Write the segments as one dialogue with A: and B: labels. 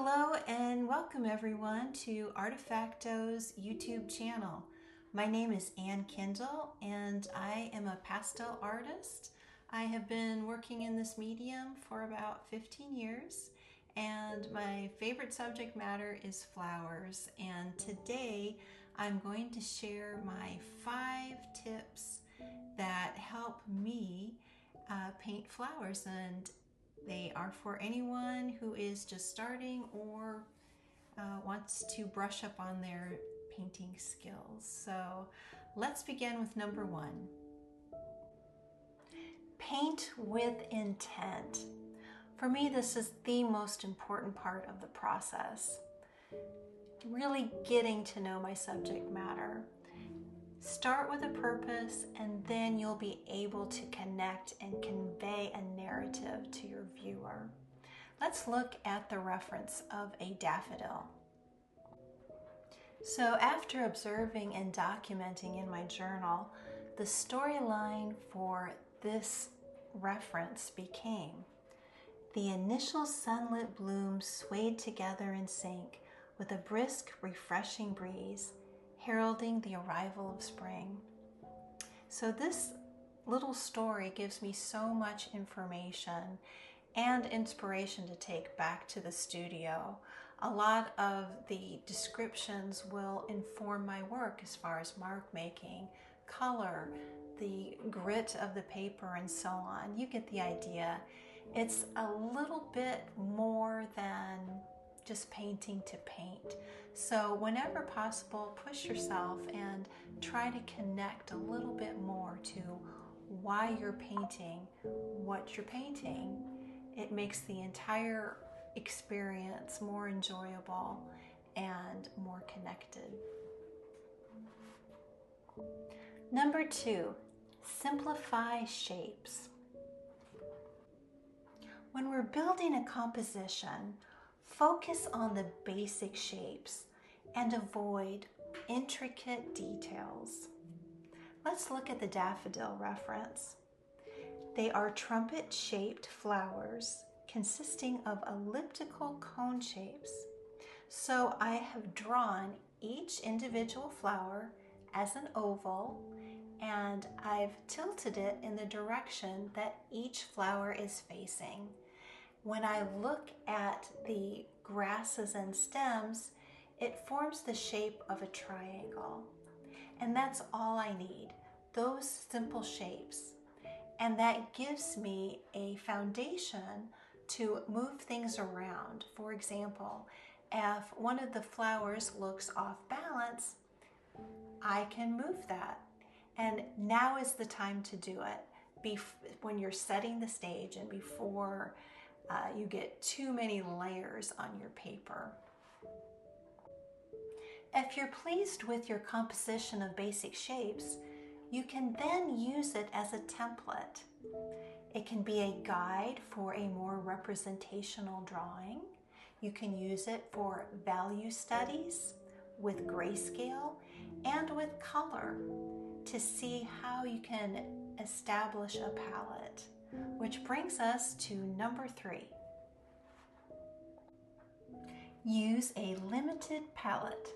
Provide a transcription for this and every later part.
A: Hello and welcome everyone to Artefacto's YouTube channel. My name is Anne Kindle and I am a pastel artist. I have been working in this medium for about 15 years and my favorite subject matter is flowers. And today I'm going to share my 5 tips that help me paint flowers, and they are for anyone who is just starting or wants to brush up on their painting skills. So let's begin with number 1. Paint with intent. For me, this is the most important part of the process. Really getting to know my subject matter. Start with a purpose and then you'll be able to connect and convey a narrative to your viewer. Let's look at the reference of a daffodil. So after observing and documenting in my journal, the storyline for this reference became: the initial sunlit blooms swayed together in sync with a brisk, refreshing breeze, heralding the arrival of spring. So this little story gives me so much information and inspiration to take back to the studio. A lot of the descriptions will inform my work as far as mark making, color, the grit of the paper, and so on. You get the idea. It's a little bit more than just painting to paint. So whenever possible, push yourself and try to connect a little bit more to why you're painting what you're painting. It makes the entire experience more enjoyable and more connected. Number 2, simplify shapes. When we're building a composition, focus on the basic shapes and avoid intricate details. Let's look at the daffodil reference. They are trumpet-shaped flowers consisting of elliptical cone shapes. So I have drawn each individual flower as an oval, and I've tilted it in the direction that each flower is facing. When I look at the grasses and stems, it forms the shape of a triangle. And that's all I need, those simple shapes. And that gives me a foundation to move things around. For example, if one of the flowers looks off balance, I can move that. And now is the time to do it. When you're setting the stage and before you get too many layers on your paper. If you're pleased with your composition of basic shapes, you can then use it as a template. It can be a guide for a more representational drawing. You can use it for value studies with grayscale and with color to see how you can establish a palette. Which brings us to number 3. Use a limited palette.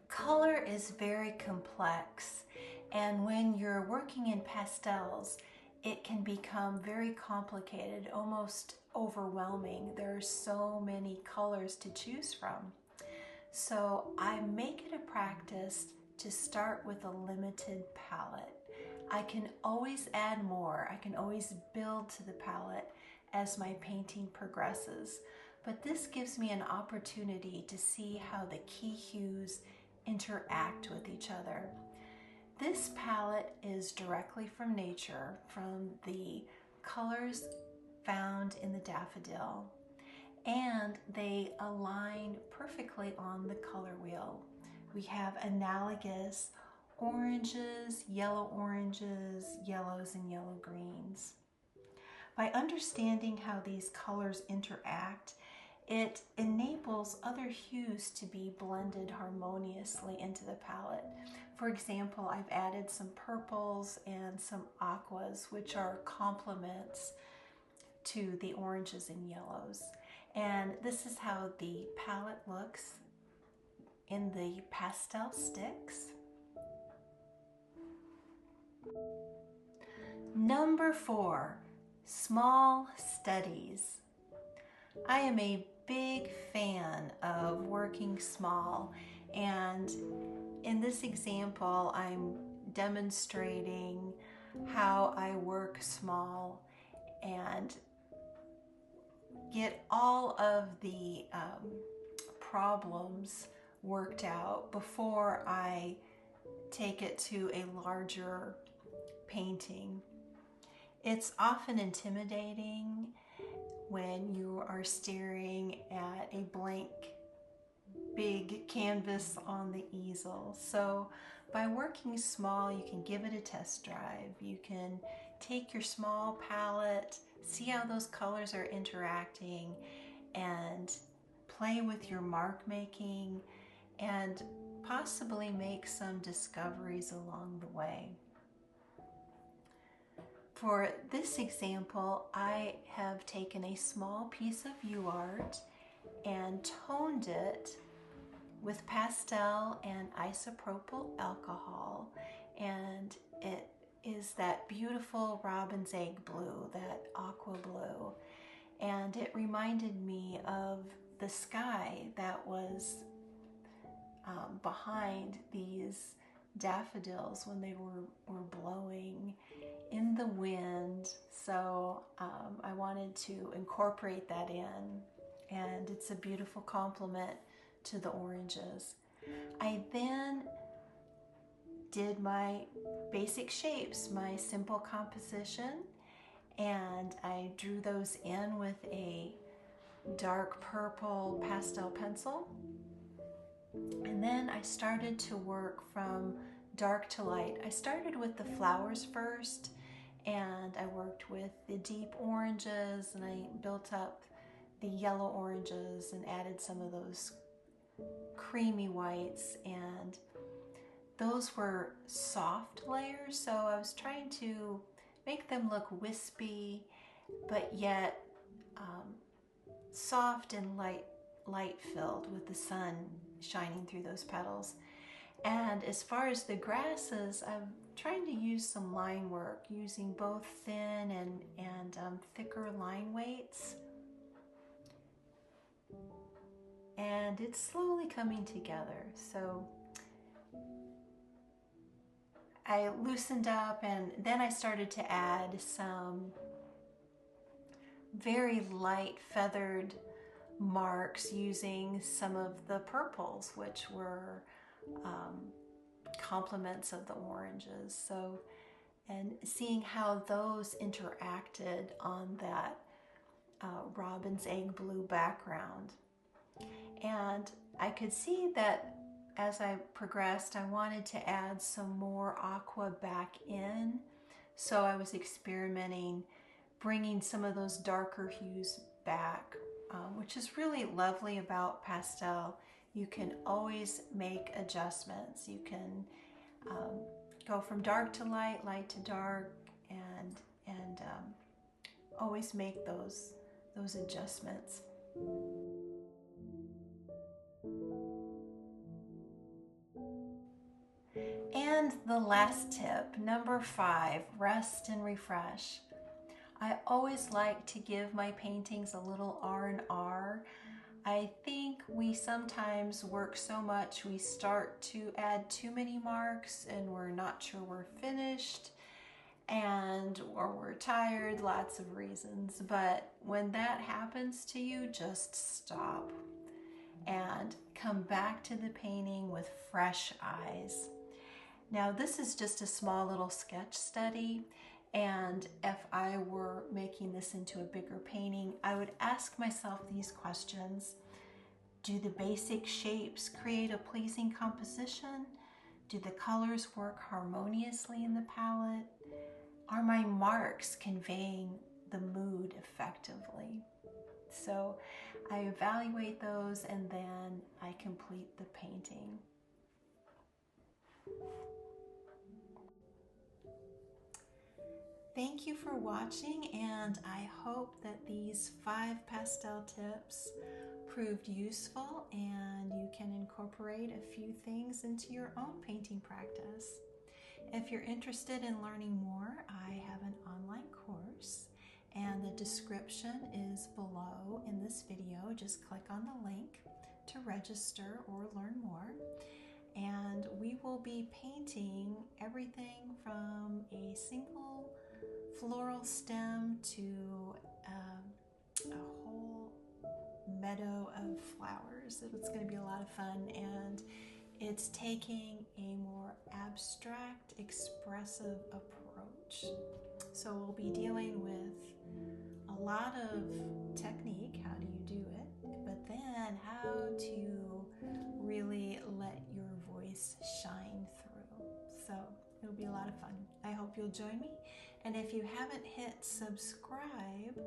A: Color is very complex, and when you're working in pastels, it can become very complicated, almost overwhelming. There are so many colors to choose from. So I make it a practice to start with a limited palette. I can always add more. I can always build to the palette as my painting progresses. But this gives me an opportunity to see how the key hues interact with each other. This palette is directly from nature, from the colors found in the daffodil, and they align perfectly on the color wheel. We have analogous oranges, yellow oranges, yellows, and yellow greens. By understanding how these colors interact, it enables other hues to be blended harmoniously into the palette. For example, I've added some purples and some aquas, which are complements to the oranges and yellows. And this is how the palette looks in the pastel sticks. Number 4, small studies. I am a big fan of working small, and in this example I'm demonstrating how I work small and get all of the problems worked out before I take it to a larger painting. It's often intimidating when you are staring at a blank big canvas on the easel. So by working small, you can give it a test drive. You can take your small palette, see how those colors are interacting, and play with your mark making and possibly make some discoveries along the way. For this example, I have taken a small piece of UArt and toned it with pastel and isopropyl alcohol, and it is that beautiful robin's egg blue, that aqua blue, and it reminded me of the sky that was behind these daffodils when they were blowing in the wind. So I wanted to incorporate that in, and it's a beautiful complement to the oranges. I then did my basic shapes, my simple composition, and I drew those in with a dark purple pastel pencil. And then I started to work from dark to light. I started with the flowers first, and I worked with the deep oranges, and I built up the yellow oranges and added some of those creamy whites, and those were soft layers, so I was trying to make them look wispy but yet soft and light filled with the sun shining through those petals. And as far as the grasses, I'm trying to use some line work using both thin and thicker line weights. And it's slowly coming together. So I loosened up, and then I started to add some very light feathered marks using some of the purples, which were complements of the oranges. So, and seeing how those interacted on that robin's egg blue background. And I could see that as I progressed, I wanted to add some more aqua back in. So I was experimenting, bringing some of those darker hues back, which is really lovely about pastel. You can always make adjustments. You can go from dark to light, light to dark, and always make those adjustments. And the last tip, number 5, rest and refresh. I always like to give my paintings a little R&R. I think we sometimes work so much, we start to add too many marks and we're not sure we're finished, or we're tired, lots of reasons. But when that happens to you, just stop and come back to the painting with fresh eyes. Now, this is just a small little sketch study, and if I were making this into a bigger painting, I would ask myself these questions. Do the basic shapes create a pleasing composition? Do the colors work harmoniously in the palette? Are my marks conveying the mood effectively? So I evaluate those, and then I complete the painting. Thank you for watching, and I hope hope that these 5 pastel tips proved useful and you can incorporate a few things into your own painting practice. If you're interested in learning more, I have an online course and the description is below in this video. Just click on the link to register or learn more. And we will be painting everything from a single floral stem to a whole meadow of flowers. It's going to be a lot of fun, and it's taking a more abstract, expressive approach. So we'll be dealing with a lot of technique, how do you do it, but then how to really let your voice shine through. So it'll be a lot of fun. I hope you'll join me. And if you haven't hit subscribe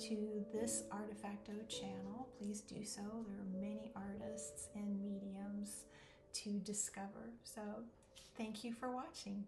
A: to this Artefacto channel, please do so. There are many artists and mediums to discover. So thank you for watching.